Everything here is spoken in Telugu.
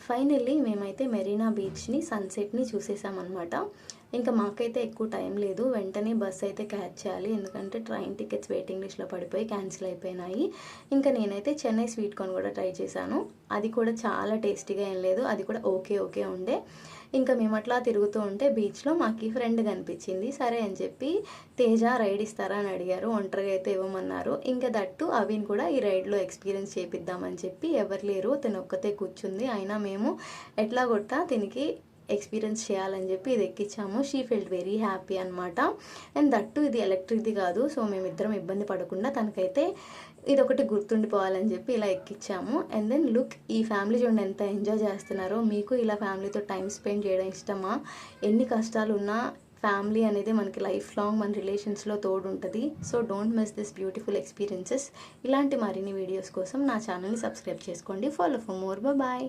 ఫైనల్లీ మేమైతే మెరీనా బీచ్ని సన్సెట్ని చూసేసామన్నమాట. ఇంకా మాకైతే ఎక్కువ టైం లేదు, వెంటనే బస్ అయితే క్యాచ్ చేయాలి, ఎందుకంటే ట్రైన్ టికెట్స్ వెయిటింగ్ లిస్ట్లో పడిపోయి క్యాన్సిల్ అయిపోయినాయి. ఇంకా నేనైతే చెన్నై స్వీట్ కార్న్ కూడా ట్రై చేశాను, అది కూడా చాలా టేస్టీగా ఏం లేదు, అది కూడా ఓకే ఉండే. ఇంకా మేము అట్లా తిరుగుతూ ఉంటే బీచ్లో మాకు ఈ ఫ్రెండ్ కనిపించింది. సరే అని చెప్పి తేజ రైడ్ ఇస్తారా అని అడిగారు, ఒంటరిగా అయితే ఇవ్వమన్నారు. ఇంకా దట్టు అవిన్ కూడా ఈ రైడ్లో ఎక్స్పీరియన్స్ చేపిద్దామని చెప్పి ఎవరు లేరు, తను ఒక్కతే కూర్చుంది. అయినా మేము ఎట్లా కొట్టా తినికి ఎక్స్పీరియన్స్ చేయాలని చెప్పి ఇది ఎక్కించాము. షీ ఫెల్ట్ వెరీ హ్యాపీ అనమాట. అండ్ దట్టు ఇది ఎలక్ట్రిక్ది కాదు, సో మేమిద్దరం ఇబ్బంది పడకుండా తనకైతే ఇది ఒకటి గుర్తుండిపోవాలని చెప్పి ఇలా ఎక్కించాము. అండ్ దెన్ లుక్, ఈ ఫ్యామిలీ చూడండి ఎంత ఎంజాయ్ చేస్తున్నారో. మీకు ఇలా ఫ్యామిలీతో టైం స్పెండ్ చేయడం ఇష్టమా? ఎన్ని కష్టాలు ఉన్నా ఫ్యామిలీ అనేది మనకి లైఫ్ లాంగ్ మన రిలేషన్స్లో తోడు ఉంటుంది. So don't miss this beautiful experiences. ఇలాంటి మరిన్ని వీడియోస్ కోసం నా ఛానల్ని సబ్స్క్రైబ్ చేసుకోండి. Follow for more. బాయ్.